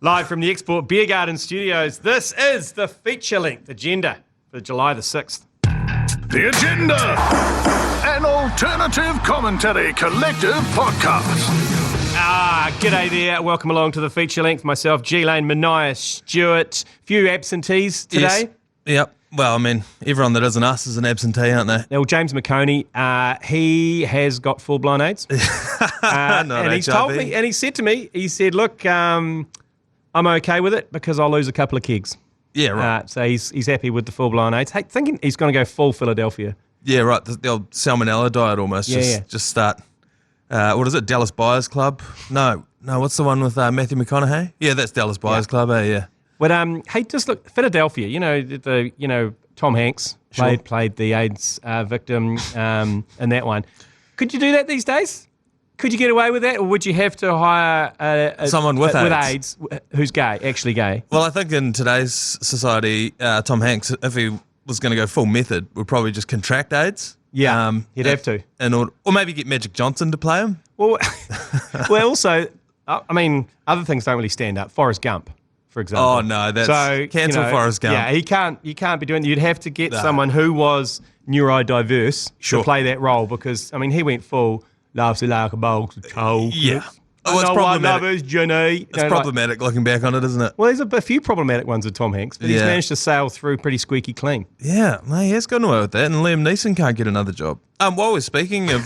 Live from the Export Beer Garden Studios, this is the feature-length agenda for July the 6th. The Agenda, an alternative commentary collective podcast. G'day there. Welcome along to the feature-length. Myself, G Lane, Manaia Stewart. Few absentees today. Yes. Yep. Well, I mean, everyone that isn't us is an absentee, aren't they? Well, James McConey, he has got full-blown AIDS. And he's told me, and he said to me, look, I'm okay with it because I'll lose a couple of kegs. Yeah, right. So he's happy with the full-blown AIDS. Hey, thinking he's going to go full Philadelphia. Yeah, right. The old salmonella diet almost. Just start. What is it? Dallas Buyers Club? No. What's the one with Matthew McConaughey? Yeah, that's Dallas Buyers Club. Yeah. But hey, just look, Philadelphia. Tom Hanks played the AIDS victim in that one. Could you do that these days? Could you get away with that, or would you have to hire someone with AIDS who's gay, actually gay? Well, I think in today's society, Tom Hanks, if he was going to go full method, would probably just contract AIDS. Yeah, he'd have to, or maybe get Magic Johnson to play him. Well, also, I mean, other things don't really stand up. Forrest Gump, for example. Oh no, that's cancel Forrest Gump. Yeah, you can't be doing. You'd have to get someone who was neurodiverse to play that role because he went full. Loves it like a bowl of cold. Yeah. Oh, it's problematic. Jenny. It's problematic looking back on it, isn't it? Well, there's a few problematic ones with Tom Hanks, but he's managed to sail through pretty squeaky clean. Yeah, he has gotten away with that, and Liam Neeson can't get another job. While we're speaking of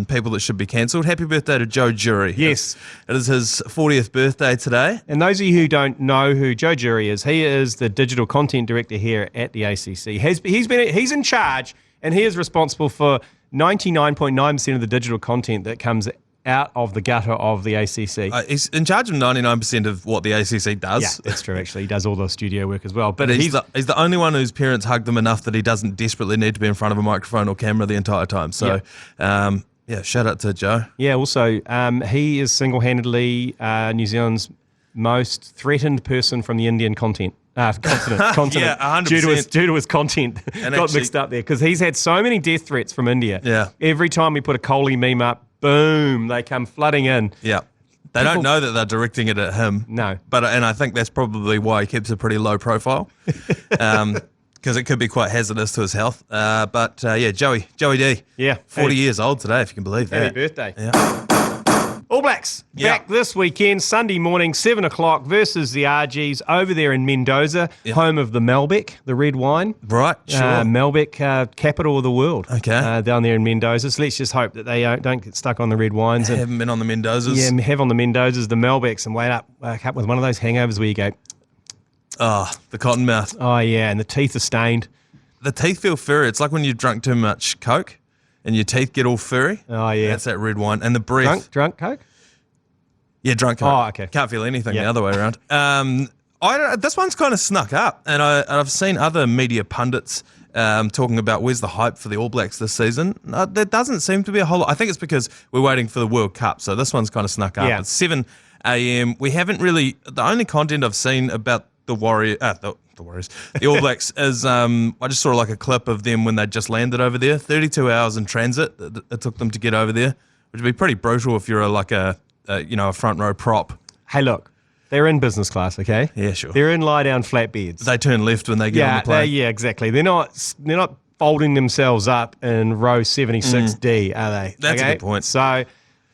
people that should be cancelled, happy birthday to Joe Jury. Yes. It is his 40th birthday today. And those of you who don't know who Joe Jury is, he is the digital content director here at the ACC. He's in charge, and he is responsible for 99.9% of the digital content that comes out of the gutter of the ACC. He's in charge of 99% of what the ACC does. Yeah, that's true, actually. He does all the studio work as well. But he's the only one whose parents hugged him enough that he doesn't desperately need to be in front of a microphone or camera the entire time. So, shout out to Joe. Yeah, also, he is single-handedly New Zealand's most threatened person from the Indian continent. Yeah, 100%. Due to his content. And got mixed up there because he's had so many death threats from India. Yeah. Every time we put a Kohli meme up, boom, they come flooding in. Yeah. They don't know that they're directing it at him. No. And I think that's probably why he keeps a pretty low profile. Because it could be quite hazardous to his health. Joey D. Yeah. 40 years old today, if you can believe that. Happy birthday. Yeah. All Blacks back this weekend, Sunday morning, 7 o'clock versus the RGs over there in Mendoza, home of the Malbec, the red wine. Right, sure. Malbec, capital of the world. Okay. Down there in Mendoza. So let's just hope that they don't get stuck on the red wines. Haven't been on the Mendozas. Yeah, have on the Mendozas, the Malbecs, and wake up with one of those hangovers where you go, oh, the cotton mouth. Oh, yeah, and the teeth are stained. The teeth feel furry. It's like when you've drunk too much Coke. And your teeth get all furry. Oh, yeah. That's that red wine. And the breath. Drunk Coke? Yeah, drunk Coke. Oh, okay. Can't feel anything the other way around. This one's kind of snuck up. And I've seen other media pundits talking about where's the hype for the All Blacks this season. There doesn't seem to be a whole lot. I think it's because we're waiting for the World Cup. So this one's kind of snuck up. Yeah. It's 7 a.m. We haven't really... The only content I've seen about the Warriors... The All Blacks is I just saw like a clip of them when they just landed over there. 32 hours in transit it took them to get over there, which would be pretty brutal if you're a front row prop. Hey, look, they're in business class, okay? Yeah, sure. They're in lie down flat beds. They turn left when they get on the plane. Yeah, exactly. They're not folding themselves up in row 76D, are they? That's a good point. So.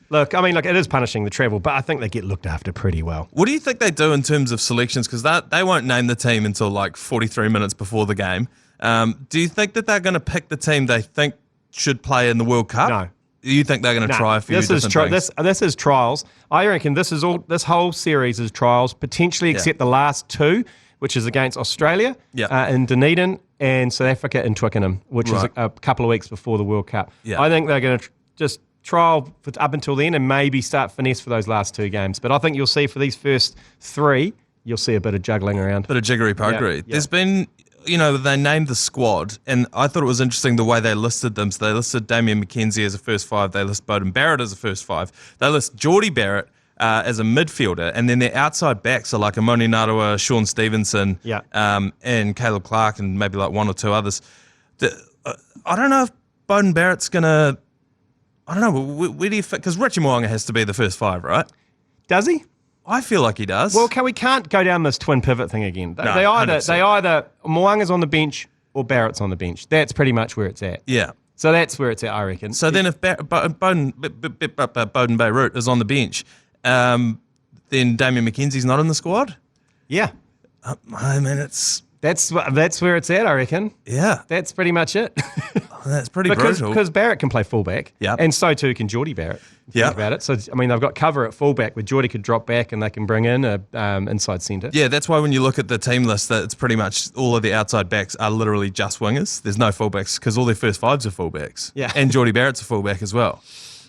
Look, it is punishing the travel, but I think they get looked after pretty well. What do you think they do in terms of selections? Because they won't name the team until like 43 minutes before the game. Do you think that they're going to pick the team they think should play in the World Cup? No. Do you think they're going to try a few different things? This is trials. I reckon this whole series is trials, potentially except the last two, which is against Australia in Dunedin and South Africa in Twickenham, which is a couple of weeks before the World Cup. Yeah. I think they're going to just trial up until then and maybe start finesse for those last two games. But I think you'll see for these first three, you'll see a bit of juggling around. Bit of jiggery-pokery. Yeah. There's been, they named the squad, and I thought it was interesting the way they listed them. So they listed Damian McKenzie as a first five. They list Beauden Barrett as a first five. They list Geordie Barrett as a midfielder, and then their outside backs are like Amoni Narawa, Sean Stevenson, and Caleb Clark, and maybe like one or two others. I don't know if Beauden Barrett's going to... I don't know, where do you fit? Because Richie Mo'unga has to be the first five, right? Does he? I feel like he does. Well, we can't go down this twin pivot thing again. No, they 100%. either Mo'unga's on the bench or Barrett's on the bench. That's pretty much where it's at. Yeah. So that's where it's at, I reckon. So then if Bowden Beirut is on the bench, then Damian McKenzie's not in the squad? Yeah. I mean, That's where it's at, I reckon. Yeah. That's pretty much it. That's pretty brutal. Because Barrett can play fullback, Yep. and so too can Geordie Barrett. Yeah, think about it. So I mean, they've got cover at fullback, where Geordie could drop back and they can bring in a inside centre. Yeah, that's why when you look at the team list, that it's pretty much all of the outside backs are literally just wingers. There's no fullbacks because all their first fives are fullbacks. Yeah, and Geordie Barrett's a fullback as well.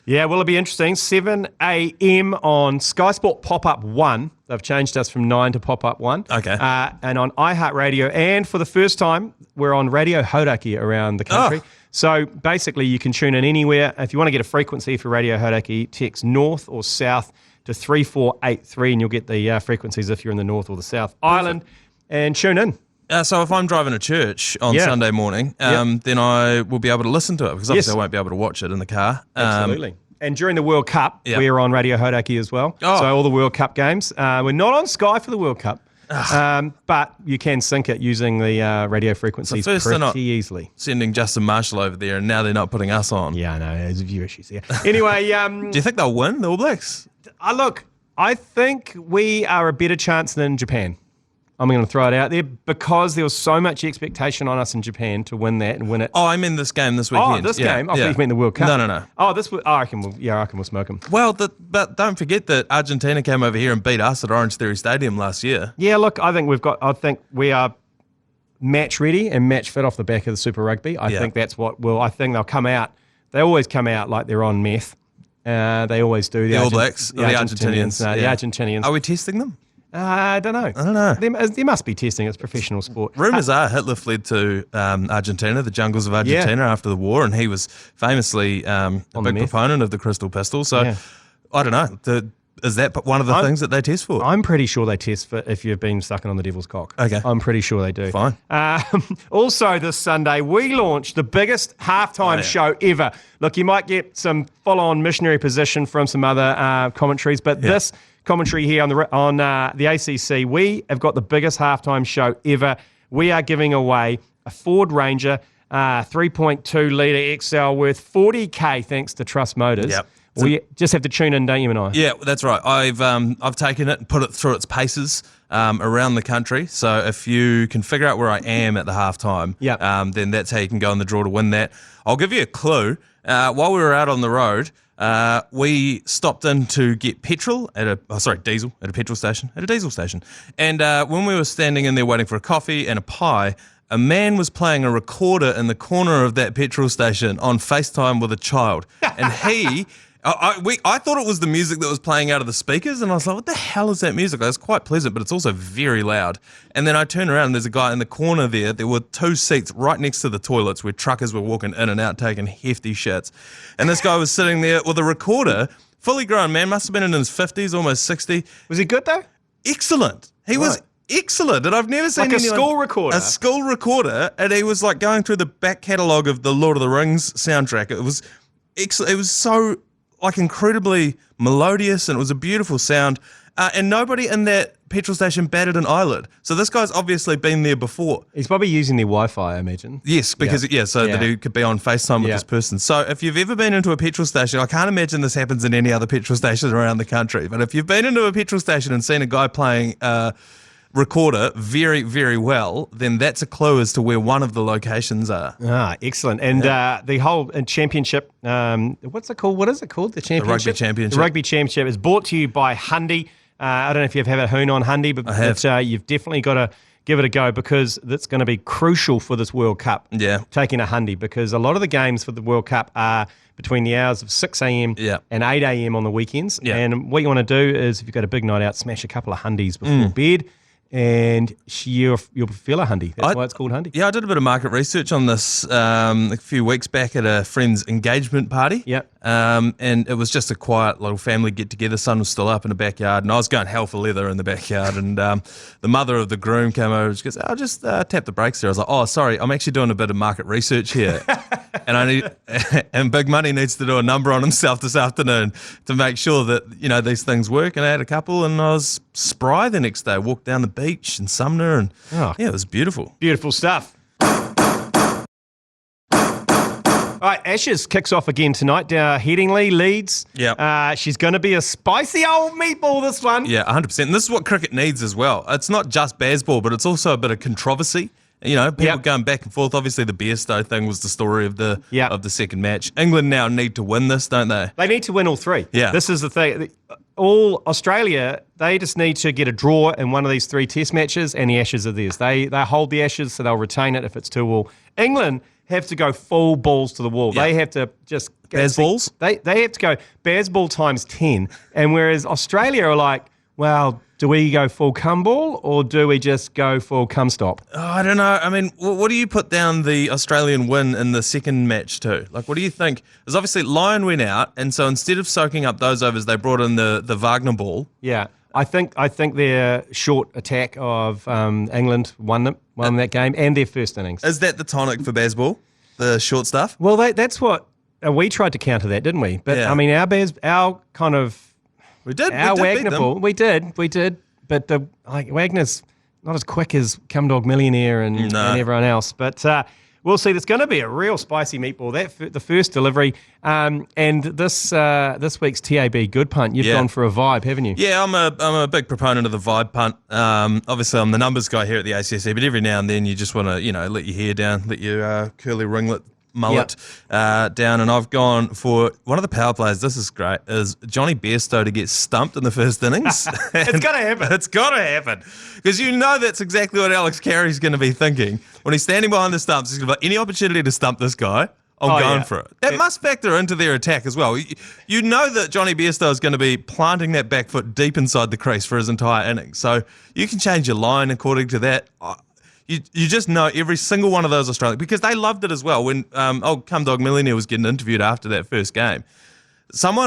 Yeah, well, it'll be interesting. 7 a.m. on Sky Sport Pop-Up 1. They've changed us from 9 to Pop-Up 1. Okay. And on iHeartRadio. And for the first time, we're on Radio Hodaki around the country. Oh. So basically, you can tune in anywhere. If you want to get a frequency for Radio Hodaki, text north or south to 3483 and you'll get the frequencies if you're in the North or the South Island. And tune in. So if I'm driving to church on Sunday morning, then I will be able to listen to it because obviously I won't be able to watch it in the car. Absolutely. And during the World Cup, we're on Radio Hodaki as well. Oh. So all the World Cup games. We're not on Sky for the World Cup, but you can sync it using the radio frequencies pretty easily. Sending Justin Marshall over there, and now they're not putting us on. Yeah, I know. There's a few issues here. Anyway. Do you think they'll win, the All Blacks? Look, I think we are a better chance than Japan. I'm going to throw it out there because there was so much expectation on us in Japan to win that and win it. Oh, I mean this game this weekend. Oh, this game? I thought you meant the World Cup. No. Oh, I reckon we'll smoke them. Well, but don't forget that Argentina came over here and beat us at Orange Theory Stadium last year. Yeah, look, I think we are match ready and match fit off the back of the Super Rugby. I think that's what I think they'll come out. They always come out like they're on meth. They always do. The All Blacks, the Argentinians. The Argentinians. Are we testing them? I don't know. There must be testing. It's professional sport. Rumours are Hitler fled to Argentina, the jungles of Argentina, after the war, and he was famously a big proponent of the crystal pistol. So I don't know. Is that one of the things that they test for? I'm pretty sure they test for if you've been sucking on the devil's cock. Okay. I'm pretty sure they do. Fine. Also this Sunday, we launched the biggest halftime show ever. Look, you might get some full-on missionary position from some other commentaries, but this commentary here on the ACC, we have got the biggest halftime show ever. We are giving away a Ford Ranger 3.2 litre XL worth $40,000 thanks to Trust Motors. Yep. We just have to tune in, don't you, Manaia? Yeah, that's right. I've taken it and put it through its paces around the country. So if you can figure out where I am at the halftime, then that's how you can go in the draw to win that. I'll give you a clue. While we were out on the road, we stopped in to get petrol diesel at a petrol station, at a diesel station. And when we were standing in there waiting for a coffee and a pie, a man was playing a recorder in the corner of that petrol station on FaceTime with a child. And I thought it was the music that was playing out of the speakers, and I was like, what the hell is that music? It's quite pleasant, but it's also very loud. And then I turn around, and there's a guy in the corner there. There were 2 seats right next to the toilets where truckers were walking in and out taking hefty shits. And this guy was sitting there with a recorder, fully grown man, must have been in his 50s, almost 60. Was he good, though? Excellent. He was excellent, and I've never seen like a school recorder. A school recorder, and he was like going through the back catalogue of the Lord of the Rings soundtrack. It was excellent. It was so like incredibly melodious, and it was a beautiful sound. And nobody in that petrol station batted an eyelid. So this guy's obviously been there before. He's probably using their Wi-Fi, I imagine. Yes, because that he could be on FaceTime with this person. So if you've ever been into a petrol station, I can't imagine this happens in any other petrol station around the country. But if you've been into a petrol station and seen a guy playing recorder very, very well, then that's a clue as to where one of the locations are. Excellent. And the whole championship, what's it called? What is it called? The championship? The rugby championship. The rugby championship is brought to you by Hyundai. I don't know if you've had a hoon on Hyundai, but you've definitely got to give it a go because that's going to be crucial for this World Cup. Yeah. Taking a Hyundai, because a lot of the games for the World Cup are between the hours of 6 a.m. and 8 a.m. on the weekends. Yeah. And what you want to do is, if you've got a big night out, smash a couple of Hyundais before bed. and you'll feel a hundy. That's why it's called hundy. Yeah, I did a bit of market research on this a few weeks back at a friend's engagement party. Yep. And it was just a quiet little family get-together. Sun was still up in the backyard, and I was going hell for leather in the backyard. And the mother of the groom came over and she goes, "I'll just tap the brakes there." I was like, "Oh, sorry, I'm actually doing a bit of market research here." and Big Money needs to do a number on himself this afternoon to make sure that, these things work. And I had a couple, and I was spry the next day. Walked down the beach in Sumner, and it was beautiful. Beautiful stuff. All right, Ashes kicks off again tonight. Headingley leads. Yeah. She's going to be a spicy old meatball, this one. Yeah, 100%. And this is what cricket needs as well. It's not just baseball, but it's also a bit of controversy. People going back and forth. Obviously, the Bairstow thing was the story of the second match. England now need to win this, don't they? They need to win all three. Yeah. This is the thing. All Australia, they just need to get a draw in one of these 3 test matches, and the Ashes are theirs. They hold the Ashes, so they'll retain it if it's 2-2. England have to go full balls to the wall. Yeah. They have to just... Bazballs? They have to go Bazball times 10. And whereas Australia are like, well, do we go full cum ball or do we just go full cum stop? Oh, I don't know. I mean, what do you put down the Australian win in the second match to? Like, what do you think? Because obviously Lyon went out, and so instead of soaking up those overs, they brought in the Wagner ball. Yeah. I think their short attack of England won that game and their first innings. Is that the tonic for Bazball, the short stuff? Well, that's what we tried to counter that, didn't we? But Yeah. I mean, our kind of our Wagner ball, we did. But Wagner's not as quick as Cum Dog Millionaire and everyone else. But we'll see. There's going to be a real spicy meatball. The first delivery, and this week's TAB Good Punt. You've gone for a vibe, haven't you? Yeah, I'm a big proponent of the vibe punt. Obviously, I'm the numbers guy here at the ACC, but every now and then you just want to, let your hair down, let your curly ringlet mullet down, and I've gone for one of the power plays. This is great. Is Johnny Bairstow to get stumped in the first innings? It's got to happen. It's got to happen because that's exactly what Alex Carey's going to be thinking when he's standing behind the stumps. He's going to be any opportunity to stump this guy. I'm going for it. That must factor into their attack as well. You know that Johnny Bairstow is going to be planting that back foot deep inside the crease for his entire innings, so you can change your line according to that. You just know every single one of those Australians, because they loved it as well. When Cum Dog Millionaire was getting interviewed after that first game, some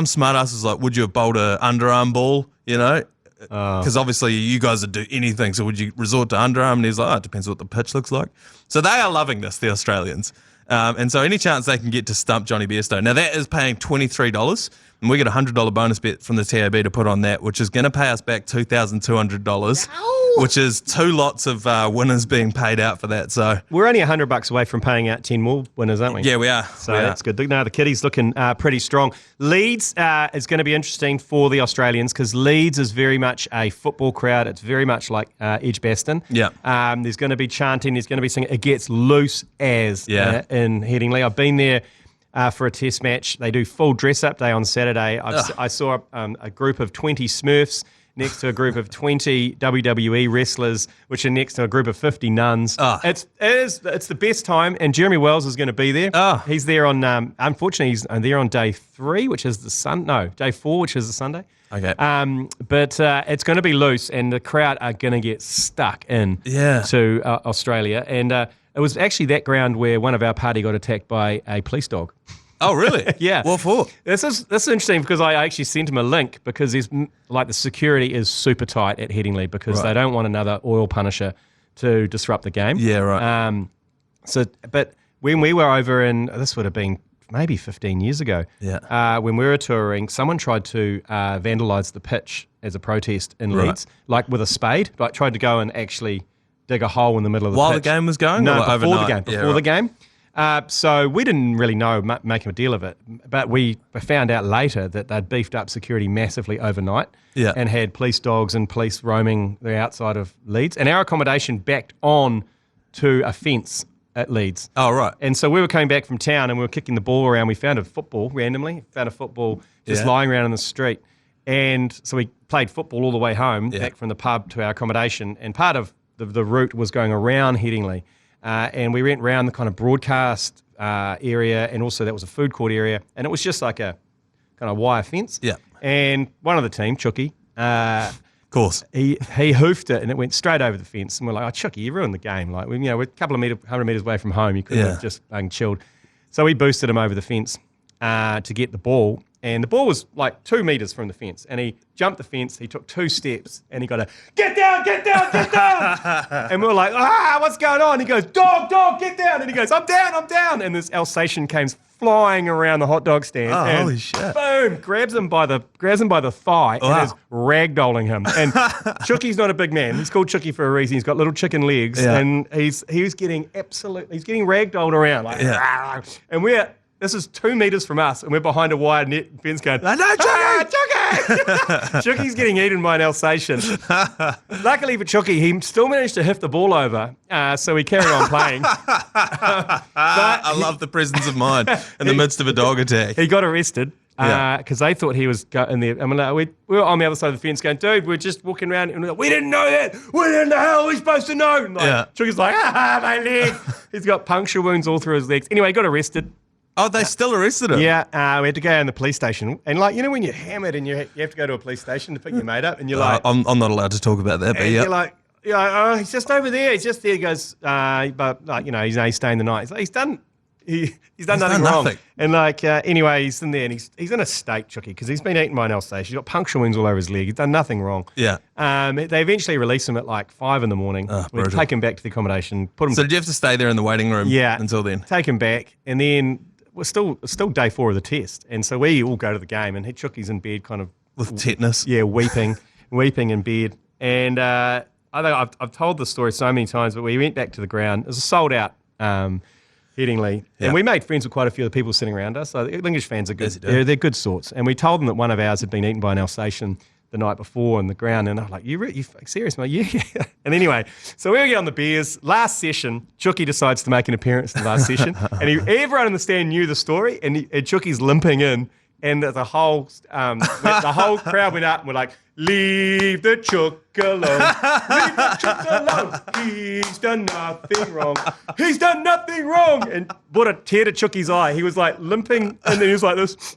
smart ass was like, would you have bowled a underarm ball, because obviously you guys would do anything, so would you resort to underarm? And he's like, it depends what the pitch looks like. So they are loving this, the Australians. And so any chance they can get to stump Johnny Bairstow. Now that is paying $23, and we get a $100 bonus bet from the TAB to put on that, which is going to pay us back $2,200. Which is 2 lots of winners being paid out for that. So we're only $100 away from paying out 10 more winners, aren't we? Yeah, we are. So that's good. Now the kiddies looking pretty strong. Leeds is going to be interesting for the Australians because Leeds is very much a football crowd. It's very much like Edgbaston. Yeah. There's going to be chanting. There's going to be singing. It gets loose as in Headingley. I've been there for a test match. They do full dress-up day on Saturday. I saw a group of 20 Smurfs next to a group of 20 WWE wrestlers, which are next to a group of 50 nuns. It's the best time, and Jeremy Wells is going to be there. He's there on, unfortunately, he's there on day 3, which is day 4, which is the Sunday. Okay. But it's going to be loose, and the crowd are going to get stuck in to Australia. And it was actually that ground where one of our party got attacked by a police dog. Oh, really? Yeah. What for? This is interesting because I actually sent him a link because there's the security is super tight at Headingley because they don't want another oil punisher to disrupt the game. Yeah, right. But when we were over this would have been maybe 15 years ago. Yeah. When we were touring, someone tried to vandalise the pitch as a protest in Leeds, like with a spade. Like tried to go and actually dig a hole in the middle of the pitch. While the game was going? No, or before overnight? the game. Before the game. So we didn't really make a deal of it, but we found out later that they'd beefed up security massively overnight and had police dogs and police roaming the outside of Leeds. And our accommodation backed on to a fence at Leeds. Oh, right. And so we were coming back from town and we were kicking the ball around. We found a football randomly, just lying around in the street. And so we played football all the way home, back from the pub to our accommodation. And part of the route was going around Headingley. And we went round the kind of broadcast area, and also that was a food court area, and it was just like a kind of wire fence. Yeah. And one of the team, Chucky, Of course. He hoofed it and it went straight over the fence. And we're like, oh, Chucky, you ruined the game. Like, we're a couple of 100 metres away from home. You could have just chilled. So we boosted him over the fence to get the ball. And the ball was like 2 metres from the fence. And he jumped the fence. He took 2 steps and he got a, get down, get down, get down. And we were like, what's going on? He goes, dog, get down. And he goes, I'm down. And this Alsatian came flying around the hot dog stand. Oh, and holy shit. Boom, grabs him by the thigh and is ragdolling him. And Chooky's not a big man. He's called Chooky for a reason. He's got little chicken legs. Yeah. And he's getting ragdolled around. Like, and this is 2 metres from us, and we're behind a wire net fence going, no, Chooky! Chooky's getting eaten by an Alsatian. Luckily for Chooky, he still managed to hit the ball over, so he carried on playing. I love the presence of mind in the midst of a dog attack. He got arrested because they thought he was in there. I mean, we were on the other side of the fence going, dude, we're just walking around, and we're like, we didn't know that. We didn't know how we're supposed to know. And Chooky's like, my leg. He's got puncture wounds all through his legs. Anyway, he got arrested. Oh, they still arrested him? Yeah, we had to go in the police station. And when you're hammered and you have to go to a police station to pick your mate up, and you're like... I'm not allowed to talk about that, but you're like, oh, he's just over there. He's just there. He goes, but he's staying the night. He's done nothing wrong. And anyway, he's in there and he's in a state, Chooky, because he's been eaten by an Alsatian. He's got puncture wounds all over his leg. He's done nothing wrong. Yeah. They eventually release him at like 5 in the morning. We take him back to the accommodation. So did you have to stay there in the waiting room until then? Take him back, and then... It's still day 4 of the test, and so we all go to the game, and Chooky's in bed, kind of with tetanus. Yeah, weeping in bed. And I think I've told this story so many times, but we went back to the ground. It was a sold out Headingley, and we made friends with quite a few of the people sitting around us. So the English fans are good. They're good sorts, and we told them that one of ours had been eaten by an Alsatian the night before on the ground, and I'm like, you serious, mate? Yeah. And anyway, so we get on the beers. Last session, Chooky decides to make an appearance in the last session, and everyone in the stand knew the story, and Chooky's limping in, and the whole crowd went up and were like, leave the Chook alone. Leave the Chook alone. He's done nothing wrong. He's done nothing wrong. And what a tear to Chooky's eye. He was like limping, and then he was like this.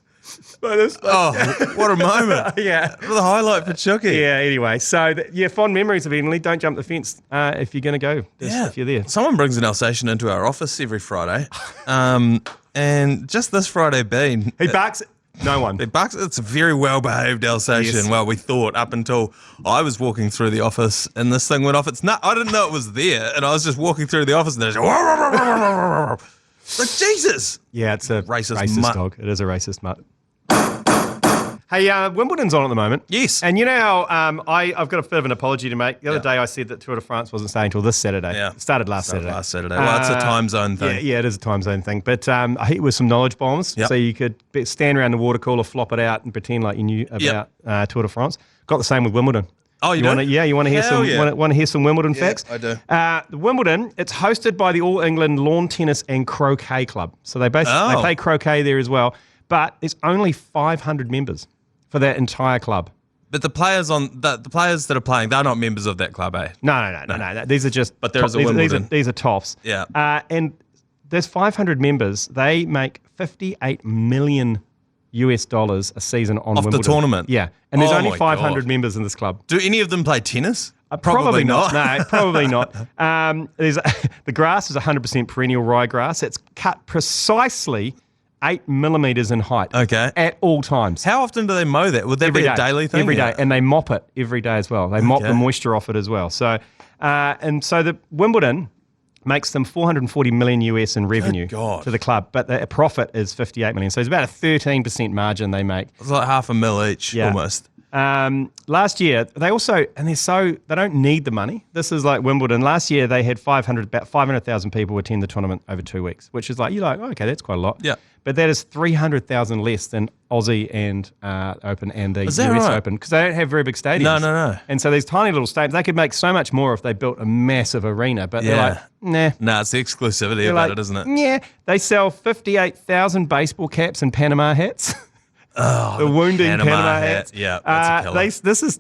Oh, what a moment. Yeah. What a highlight for Chooky. Yeah, anyway. So, fond memories of Headingley. Don't jump the fence if you're going to go. If you're there. Someone brings an Alsatian into our office every Friday. And just this Friday being... He barks... No one. It's a very well-behaved Alsatian. Yes. Well, we thought up until I was walking through the office and this thing went off. I didn't know it was there, and I was just walking through the office and there's like, Jesus. Yeah, it's a racist mutt. dog. It is a racist mutt. Hey, Wimbledon's on at the moment. Yes. And you know how I've got a bit of an apology to make. The other day I said that Tour de France wasn't starting until this Saturday. Yeah. It started last Saturday. Well, it's a time zone thing. Yeah, it is a time zone thing. But I hit with some knowledge bombs. Yep. So you could stand around the water cooler, flop it out, and pretend like you knew about Tour de France. Got the same with Wimbledon. Oh, you do? You want to hear want to hear some Wimbledon facts? I do. The Wimbledon, it's hosted by the All England Lawn Tennis and Croquet Club. So they play croquet there as well. But there's only 500 members for that entire club. But the players that are playing, they're not members of that club, eh? No. These are just. But there's a Wimbledon. These are toffs. Yeah. And there's 500 members. They make $58 million a season on Wimbledon. Off the tournament? Yeah. And there's only 500 members in this club. Do any of them play tennis? Probably not. No, probably not. The grass is 100% perennial ryegrass. It's cut precisely 8 millimeters in height. Okay. At all times. How often do they mow that? Would that be a daily thing? Every day. And they mop it every day as well. They mop the moisture off it as well. So, so the Wimbledon makes them $440 million in revenue to the club, but the profit is $58 million. So it's about a 13% margin they make. It's like $500,000 each, almost. Last year, they also, and they don't need the money. This is like Wimbledon. Last year, they had about 500,000 people attend the tournament over 2 weeks, which is like, you're like, okay, that's quite a lot. Yeah. But that is 300,000 less than Aussie and Open and the US Open, because they don't have very big stadiums. No. And so these tiny little stadiums, they could make so much more if they built a massive arena, but they're like, nah. Nah, it's the exclusivity about it, isn't it? Yeah. They sell 58,000 baseball caps and Panama hats. Oh, the wounding Panama hats. Yeah, that's a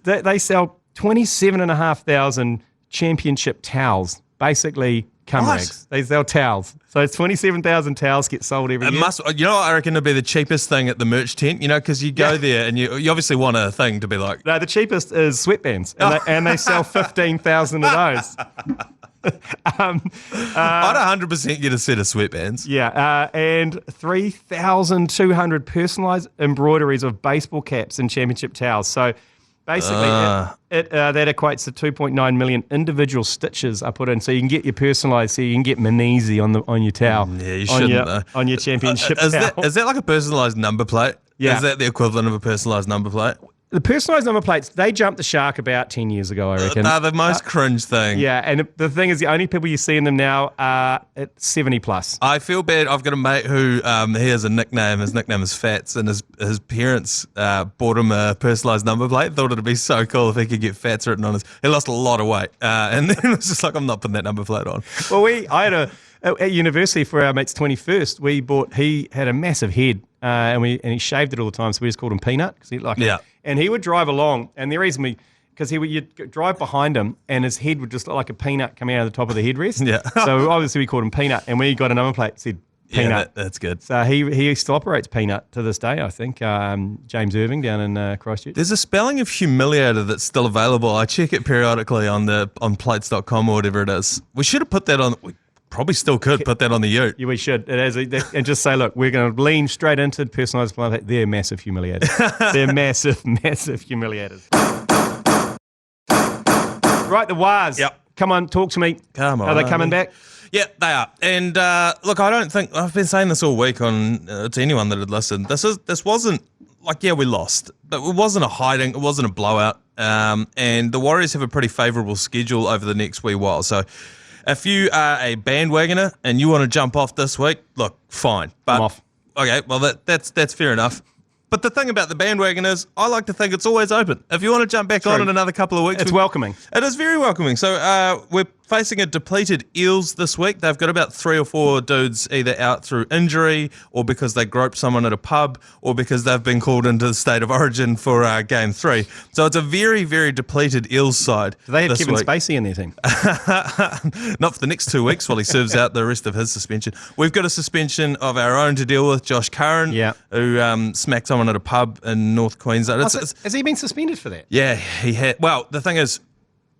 killer. They sell 27,500 championship towels, basically cum What? rags. They sell towels. So it's 27,000 towels get sold every year. You know what I reckon would be the cheapest thing at the merch tent, because you go there and you obviously want a thing to be like. No, the cheapest is sweatbands, and they sell 15,000 of those. I'd 100% get a set of sweatbands. Yeah, and 3,200 personalised embroideries of baseball caps and championship towels. So basically, that equates to 2.9 million individual stitches I put in. So you can get your personalised, so you can get Manaia on your towel. Yeah, you shouldn't. On your championship towel. Is that like a personalised number plate? Yeah. Is that the equivalent of a personalised number plate? The personalised number plates, they jumped the shark about 10 years ago, I reckon. They're the most cringe thing. Yeah, and the thing is, the only people you see in them now are at 70 plus. I feel bad. I've got a mate who he has a nickname. His nickname is Fats, and his parents bought him a personalised number plate. Thought it'd be so cool if he could get Fats written on his. He lost a lot of weight, and then it was just like, I'm not putting that number plate on. Well, at university for our mate's 21st, he had a massive head, and he shaved it all the time, so we just called him Peanut. And he would drive along, and the reason because you'd drive behind him, and his head would just look like a peanut coming out of the top of the headrest. Yeah. So obviously we called him Peanut, and we got a number plate that said Peanut. Yeah, that's good. So he still operates Peanut to this day, I think. James Irving down in Christchurch. There's a spelling of humiliated that's still available. I check it periodically on plates.com or whatever it is. We should have put that on. We probably still could put that on the ute. Yeah, we should. And just say, look, we're going to lean straight into personalised plate. They're massive humiliators. They're massive, massive humiliators. Right, the Wars. Yep. Come on, talk to me. Come on. Are they coming back? Yeah, they are. And look, I don't think I've been saying this all week to anyone that had listened. This wasn't like, yeah, we lost, but it wasn't a hiding. It wasn't a blowout. And the Warriors have a pretty favourable schedule over the next wee while. So if you are a bandwagoner and you want to jump off this week, look, fine. But I'm off. Okay, well that's fair enough. But the thing about the bandwagon is, I like to think it's always open. If you want to jump back on in another couple of weeks, it's welcoming. It is very welcoming. So we're facing a depleted Eels this week. They've got about 3 or 4 dudes either out through injury or because they groped someone at a pub or because they've been called into the State of Origin for Game 3. So it's a very, very depleted Eels side. Do they have this Kevin week. Spacey in their team? Not for the next 2 weeks while he serves out the rest of his suspension. We've got a suspension of our own to deal with, Josh Curran, who smacked someone at a pub in North Queensland. Has he been suspended for that? Yeah, he had. Well, the thing is,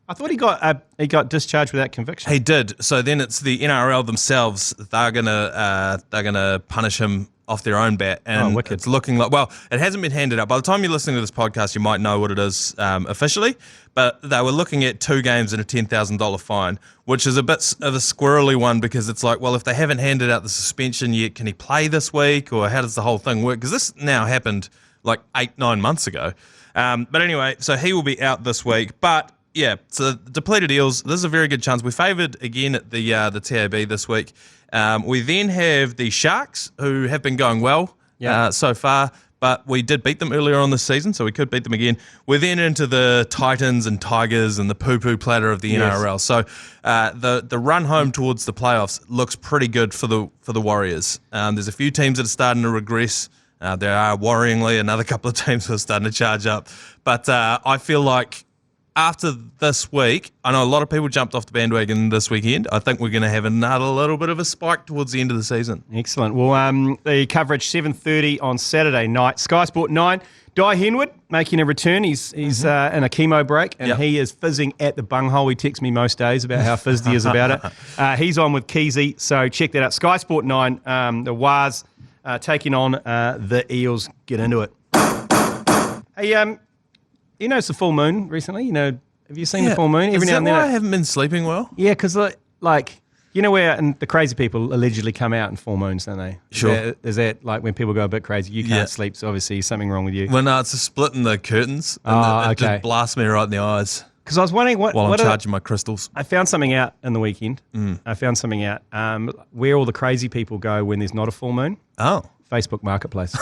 I thought he got discharged without conviction. he did. So then it's the NRL themselves. They're gonna punish him off their own bat, and wicked. it's looking like. Well, it hasn't been handed out. By the time you're listening to this podcast, you might know what it is officially. But they were looking at 2 games and a $10,000 fine, which is a bit of a squirrely one because it's like, well, if they haven't handed out the suspension yet, can he play this week, or how does the whole thing work? Because this now happened like 8-9 months ago. But anyway, so he will be out this week, but. Yeah, so depleted Eels, this is a very good chance. We're favoured again at the TAB this week. We then have the Sharks, who have been going well so far, but we did beat them earlier on this season, so we could beat them again. We're then into the Titans and Tigers and the poo-poo platter of the NRL. So the run home towards the playoffs looks pretty good for the Warriors. There's a few teams that are starting to regress. There are worryingly another couple of teams who are starting to charge up. But I feel like after this week, I know a lot of people jumped off the bandwagon this weekend. I think we're going to have another little bit of a spike towards the end of the season. Excellent. Well, the coverage 7:30 on Saturday night. Sky Sport 9. Di Henwood making a return. He's in a chemo break, and he is fizzing at the bunghole. He texts me most days about how fizzed he is about it. He's on with Keezy, so check that out. Sky Sport 9, the Wars taking on the Eels. Get into it. Hey, you know, it's the full moon recently. You know, have you seen the full moon? Every now and then. I haven't been sleeping well? Yeah, because like you know where the crazy people allegedly come out in full moons, don't they? Sure. Is that like when people go a bit crazy? You can't sleep, so obviously something wrong with you. Well, no, it's a split in the curtains. And it just blasts me right in the eyes. Because I was wondering while I'm charging my crystals. I found something out in the weekend. I found something out where all the crazy people go when there's not a full moon. Oh. Facebook Marketplace.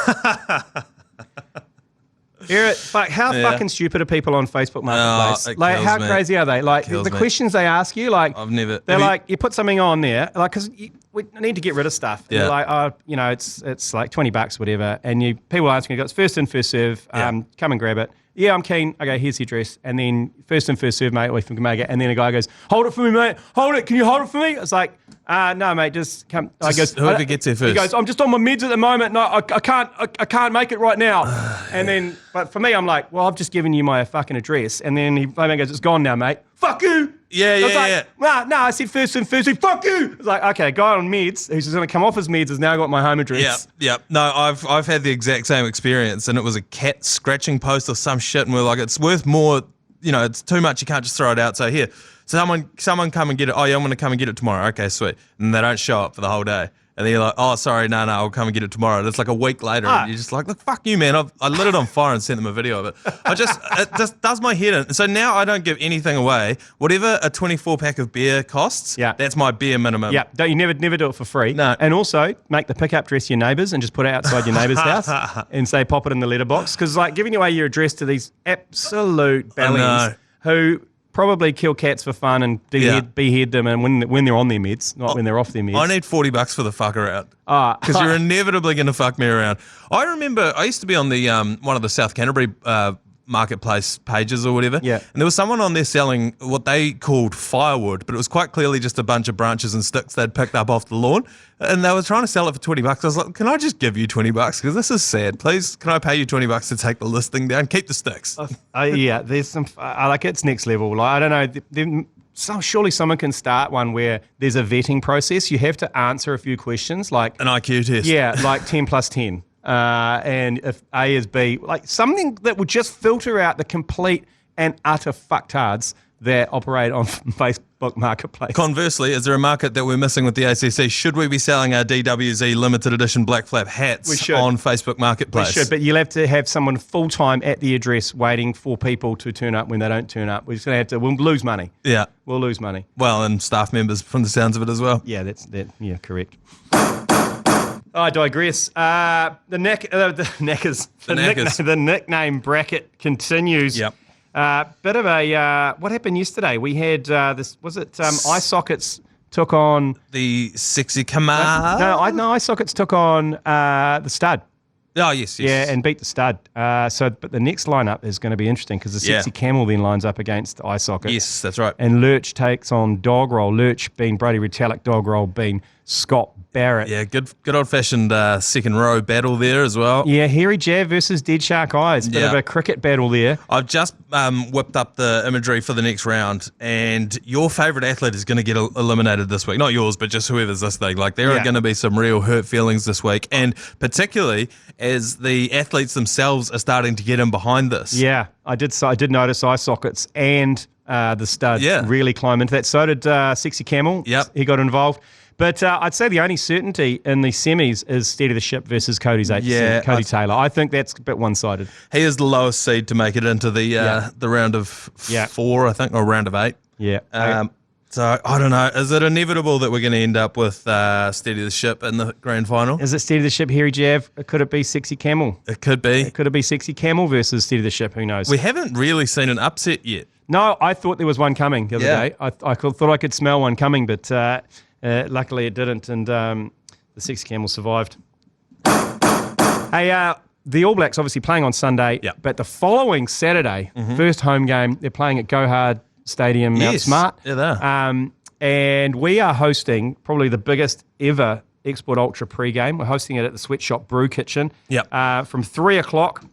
How fucking stupid are people on Facebook Marketplace? Like, how crazy are they? Like, the questions they ask you, like, they're like, you put something on there, like, because we need to get rid of stuff. And you're like, oh, you know, it's like $20, whatever. And people are asking, it's first in, first serve, come and grab it. yeah, I'm keen. I go, here's the address. And then first in, first serve, mate, away from Jamaica. And then a guy goes, hold it for me, mate. Hold it. Can you hold it for me? I was like, no, mate, just come. I goes, whoever gets there first. He goes, I'm just on my meds at the moment. No, I can't make it right now. And then, but for me, I'm like, well, I've just given you my fucking address. And then he goes, it's gone now, mate. Fuck you. Yeah. No, I said first in, first serve. Fuck you. It's like, okay, guy on meds who's just going to come off his meds has now got my home address. Yeah. No, I've had the exact same experience, and it was a cat scratching post or some shit, and we're like, it's worth more. It's too much. You can't just throw it out. So here, someone come and get it. Oh yeah, I'm going to come and get it tomorrow. Okay, sweet. And they don't show up for the whole day. And then you're like, oh, sorry, no, I'll come and get it tomorrow. And it's like a week later, and you're just like, look, fuck you, man. I lit it on fire and sent them a video of it. It just does my head in. So now I don't give anything away. Whatever a 24-pack of beer costs, that's my bare minimum. Yeah, you never do it for free. No. And also, make the pickup address your neighbours and just put it outside your neighbour's house and say, pop it in the letterbox. Because like giving away your address to these absolute bellies who probably kill cats for fun and behead them, and when they're on their meds, not when they're off their meds. I need $40 for the fuck around. Because you're inevitably going to fuck me around. I remember I used to be on the one of the South Canterbury marketplace pages or whatever. Yeah. And there was someone on there selling what they called firewood, but it was quite clearly just a bunch of branches and sticks they'd picked up off the lawn. And they were trying to sell it for $20. I was like, can I just give you $20? Because this is sad. Please, can I pay you $20 to take the listing down? Keep the sticks. Yeah, there's some, like it's next level. Like, I don't know. Surely someone can start one where there's a vetting process. You have to answer a few questions like an IQ test. Yeah, like 10 plus 10. And if A is B, like something that would just filter out the complete and utter fucktards that operate on Facebook Marketplace. Conversely, is there a market that we're missing with the ACC? Should we be selling our DWZ limited edition black flap hats on Facebook Marketplace? We should, but you'll have to have someone full-time at the address waiting for people to turn up when they don't turn up. We're just going to we'll lose money. Yeah. We'll lose money. Well, and staff members from the sounds of it as well. Yeah, yeah, correct. I digress. The nickname bracket continues. Yep. Bit of a what happened yesterday? We had this. Was it eye sockets took on the sexy command? No, eye sockets took on the stud. Oh yes. Yeah, and beat the stud. But the next lineup is going to be interesting because the sexy camel then lines up against eye sockets. Yes, that's right. And Lurch takes on dog roll. Lurch being Brody Retallick, dog roll being Scott Barrett. Yeah, good old fashioned second row battle there as well. Yeah, Hairy Jav versus Dead Shark Eyes. Bit of a cricket battle there. I've just whipped up the imagery for the next round, and your favourite athlete is going to get eliminated this week. Not yours, but just whoever's listening. Like there are going to be some real hurt feelings this week, and particularly as the athletes themselves are starting to get in behind this. Yeah, I did notice eye sockets and the stud really climb into that. So did Sexy Camel. Yep. He got involved. But I'd say the only certainty in the semis is Steady the Ship versus Cody's 8%. Yeah, Cody Taylor. I think that's a bit one-sided. He is the lowest seed to make it into the round of 4, I think, or round of 8. Yeah. So, I don't know. Is it inevitable that we're going to end up with Steady the Ship in the grand final? Is it Steady the Ship, Hairy Jav? Could it be Sexy Camel? It could be. Could it be Sexy Camel versus Steady the Ship? Who knows? We haven't really seen an upset yet. No, I thought there was one coming the other day. I thought I could smell one coming, but luckily it didn't, and the Sexy Camel survived. Hey, the All Blacks obviously playing on Sunday, but the following Saturday, first home game, they're playing at Go Hard Stadium, Mount Smart. Yeah, they are. And we are hosting probably the biggest ever Export Ultra pre-game. We're hosting it at the Sweatshop Brew Kitchen from 3 o'clock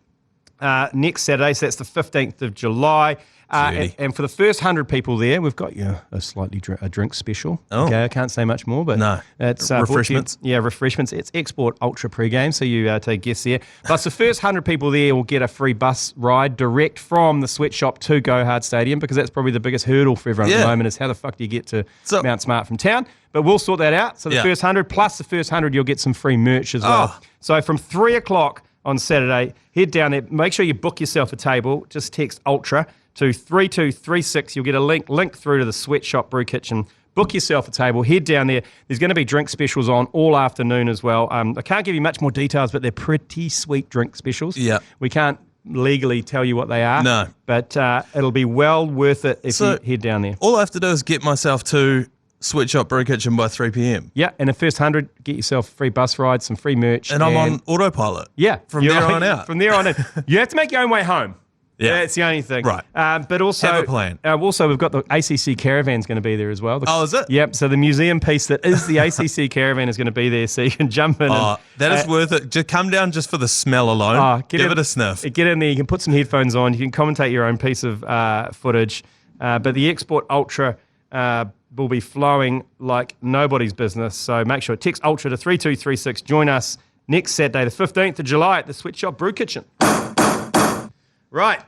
next Saturday, so that's the 15th of July. And for the first 100 people there, we've got a drink special. Oh. Okay, I can't say much more, but it's refreshments. Refreshments. It's Export Ultra pre-game, so you take guests there. Plus, the first 100 people there will get a free bus ride direct from the Sweatshop to Go Hard Stadium, because that's probably the biggest hurdle for everyone at the moment is how the fuck do you get to Mount Smart from town? But we'll sort that out. So the first 100 plus the first 100, you'll get some free merch as well. Oh. So from 3 o'clock on Saturday, head down there. Make sure you book yourself a table. Just text Ultra to 3236. You'll get a link through to the Sweatshop Brew Kitchen. Book yourself a table. Head down there. There's going to be drink specials on all afternoon as well. I can't give you much more details, but they're pretty sweet drink specials. Yeah. We can't legally tell you what they are. No. But it'll be well worth it if you head down there. All I have to do is get myself to Sweatshop Brew Kitchen by 3 p.m. Yeah, and the first 100, get yourself a free bus ride, some free merch. And I'm on autopilot. Yeah. From there on out. From there on in. You have to make your own way home. Yeah. That's the only thing. Right. But also, have a plan. Also, we've got the ACC Caravan's going to be there as well. Oh, is it? Yep. So the museum piece that is the ACC Caravan is going to be there, so you can jump in. That is worth it. Just come down just for the smell alone. Give it a sniff. Get in there. You can put some headphones on. You can commentate your own piece of footage. But the Export Ultra will be flowing like nobody's business. So make sure text Ultra to 3236. Join us next Saturday, the 15th of July at the Sweatshop Brew Kitchen. Right.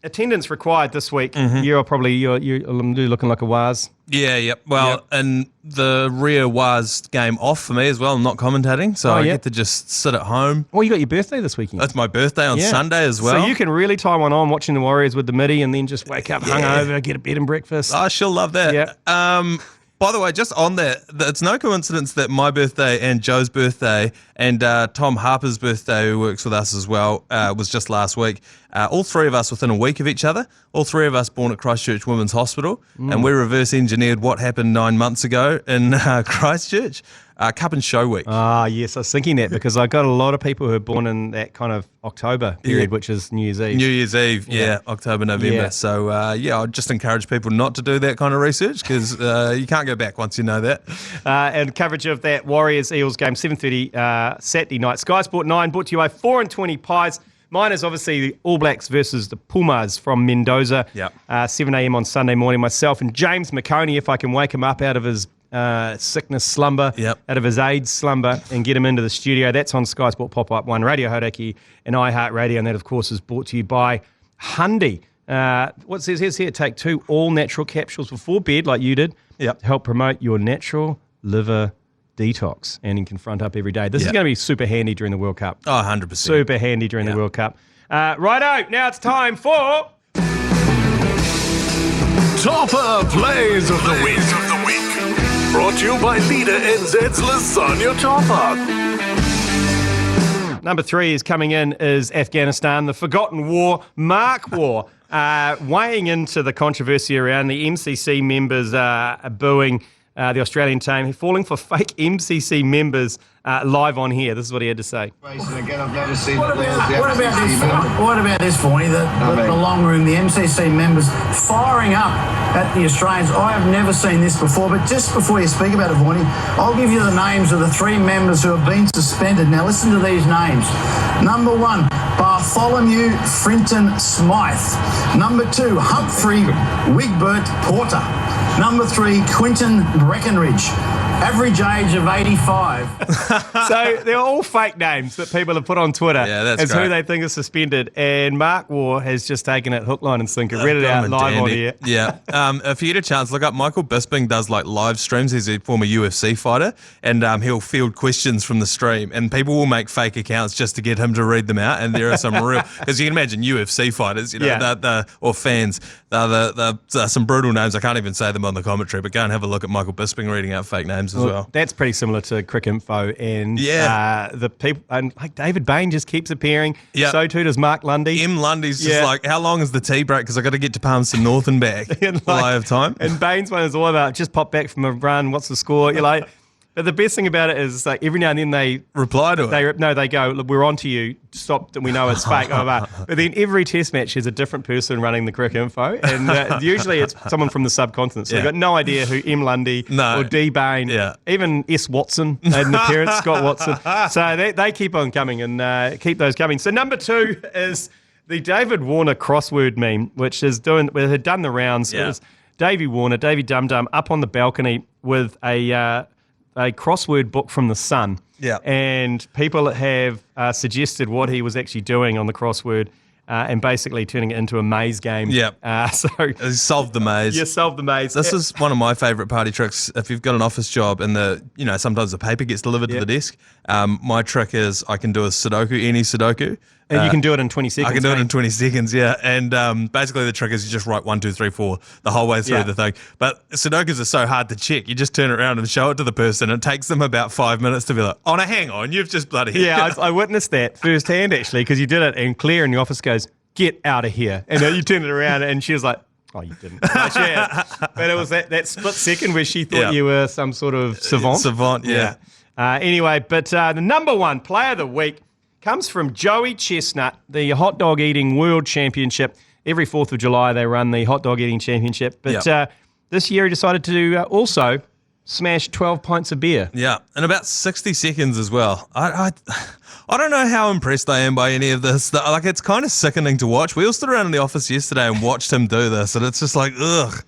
Attendance required this week. Mm-hmm. You're looking like a Waz. Yeah, yep. Well, and the Rio Waz game off for me as well. I'm not commentating, so I get to just sit at home. Well, you got your birthday this weekend. That's my birthday on Sunday as well. So you can really tie one on watching the Warriors with the midi and then just wake up hungover, get a bed and breakfast. I sure love that. Yeah. By the way, just on that, it's no coincidence that my birthday and Joe's birthday and Tom Harper's birthday, who works with us as well, was just last week. All three of us within a week of each other. All three of us born at Christchurch Women's Hospital. And we reverse engineered what happened 9 months ago in Christchurch. Cup and Show Week. Yes, I was thinking that because I got a lot of people who are born in that kind of October period, which is New Year's Eve. New Year's Eve, October, November. Yeah. So, I'd just encourage people not to do that kind of research because you can't go back once you know that. And coverage of that Warriors-Eels game, 7:30 Saturday night. Sky Sport 9 brought to you by 4 and 20 Pies. Mine is obviously the All Blacks versus the Pumas from Mendoza. 7 a.m. on Sunday morning. Myself and James McConey, if I can wake him up out of his sickness slumber, out of his AIDS slumber, and get him into the studio. That's on Sky Sport Pop-Up 1, Radio Hauraki, and iHeartRadio. And that, of course, is brought to you by Hundi. What says here? Take 2 all-natural capsules before bed, like you did, to help promote your natural liver detox, and you can front up every day. This is going to be super handy during the World Cup. Oh, 100%. Super handy during the World Cup. Righto, now it's time for... Topper Plays of the Week. Brought to you by Leader NZ's Lasagna Topper. Number 3 is coming in is Afghanistan, the Forgotten War, Mark War. Weighing into the controversy around the MCC members booing the Australian team, falling for fake MCC members live on here. This is what he had to say. What about this, Forney? The long room, the MCC members firing up at the Australians. I have never seen this before, but just before you speak about it, Forney, I'll give you the names of the 3 members who have been suspended. Now listen to these names. Number 1, Bartholomew Frinton Smythe. Number 2, Humphrey Wigbert Porter. Number 3, Quinton Breckenridge. Average age of 85. So they're all fake names that people have put on Twitter as who they think is suspended. And Mark War has just taken it hook, line and sinker, read it out live on here. Yeah. If you get a chance, look up Michael Bisping does like live streams. He's a former UFC fighter, and he'll field questions from the stream, and people will make fake accounts just to get him to read them out. And there are some real, because you can imagine UFC fighters, or fans, some brutal names. I can't even say them on the commentary, but go and have a look at Michael Bisping reading out fake names as well. That's pretty similar to Crick Info, and the people, and like David Bain just keeps appearing. So too does Mark Lundy. M. Lundy's just like, how long is the tea break? Because I got to get to Palmerston North and back. Will I have time? And Bain's one is all about just pop back from a run. What's the score? You're like. But the best thing about it is like every now and then they reply to it. They go, look, we're on to you. Stop, we know it's fake. But then every test match is a different person running the Crick Info, and usually it's someone from the subcontinent. So we've got no idea who M. Lundy or D. Bain, even S. Watson had an appearance, Scott Watson. So they keep on coming and keep those coming. So number 2 is the David Warner crossword meme, which had done the rounds. It was Davey Warner, Davey Dum Dum, up on the balcony with a crossword book from the Sun. And people have suggested what he was actually doing on the crossword and basically turning it into a maze game. So solve the maze. You solve the maze. This is one of my favourite party tricks. If you've got an office job and sometimes the paper gets delivered to the desk, my trick is I can do a Sudoku, any Sudoku. And you can do it in 20 seconds. I can do it in 20 seconds, And basically the trick is you just write 1, 2, 3, 4 the whole way through the thing. But Sudokus are so hard to check. You just turn it around and show it to the person. It takes them about 5 minutes to be like, oh, no, hang on, you've just bloody... Yeah, I witnessed that firsthand, actually, because you did it, and Claire in the office goes, get out of here. And then you turn it around, and she was like, oh, you didn't. But it was that split second where she thought you were some sort of savant. Anyway, but the number 1 player of the week comes from Joey Chestnut, the hot dog eating world championship. every 4th of July they run the hot dog eating championship. But this year he decided to also smash 12 pints of beer. Yeah, in about 60 seconds as well. I don't know how impressed I am by any of this. Like, it's kind of sickening to watch. We all stood around in the office yesterday and watched him do this, and it's just like, ugh.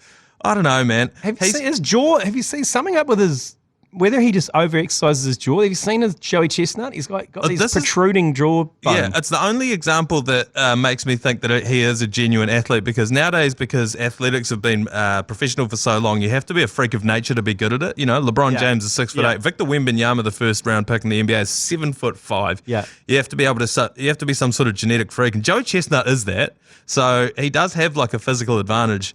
I don't know, man. Have you seen his jaw? Have you seen something up with his... Whether he just over-exercises his jaw. Have you seen his Joey Chestnut? He's got these protruding jaw bones. Yeah, it's the only example that makes me think that he is a genuine athlete, because nowadays, because athletics have been professional for so long, you have to be a freak of nature to be good at it. You know, LeBron James is 6'8". Victor Wembanyama, the first round pick in the NBA, is 7'5". Yeah. You have to be some sort of genetic freak, and Joey Chestnut is that. So he does have like a physical advantage.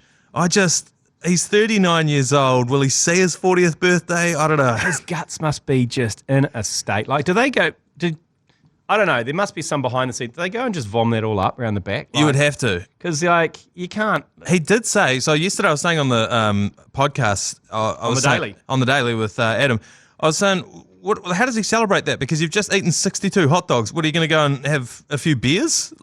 He's 39 years old. Will he see his 40th birthday? I don't know. His guts must be just in a state. Like, do they go... I don't know. There must be some behind the scenes. Do they go and just vomit that all up around the back? You would have to. Because, like, you can't... He did say... So yesterday I was saying on the podcast... on the Daily with Adam, I was saying... How does he celebrate that? Because you've just eaten 62 hot dogs. What, are you going to go and have a few beers?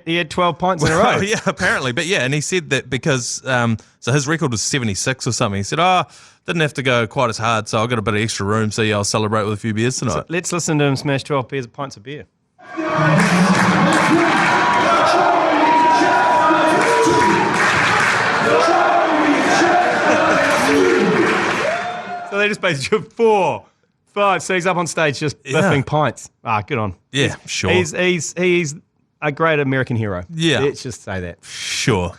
He had 12 pints in a row. Yeah, apparently. But yeah, and he said that because, so his record was 76 or something. He said, didn't have to go quite as hard, so I've got a bit of extra room, so I'll celebrate with a few beers tonight. So let's listen to him smash 12 pints of beer. So they just basically 4, 5, so he's up on stage just biffing pints. Good on. Yeah, sure. He's a great American hero. Yeah. Let's just say that. Sure.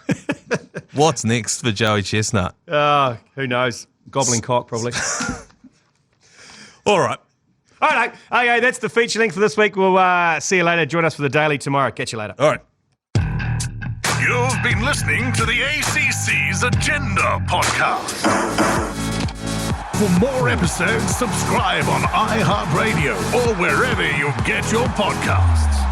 What's next for Joey Chestnut? Who knows? Gobbling cock, probably. All right. All right. Okay, that's the feature length for this week. We'll see you later. Join us for the Daily tomorrow. Catch you later. All right. You've been listening to the ACC's Agenda podcast. For more episodes, subscribe on iHeartRadio or wherever you get your podcasts.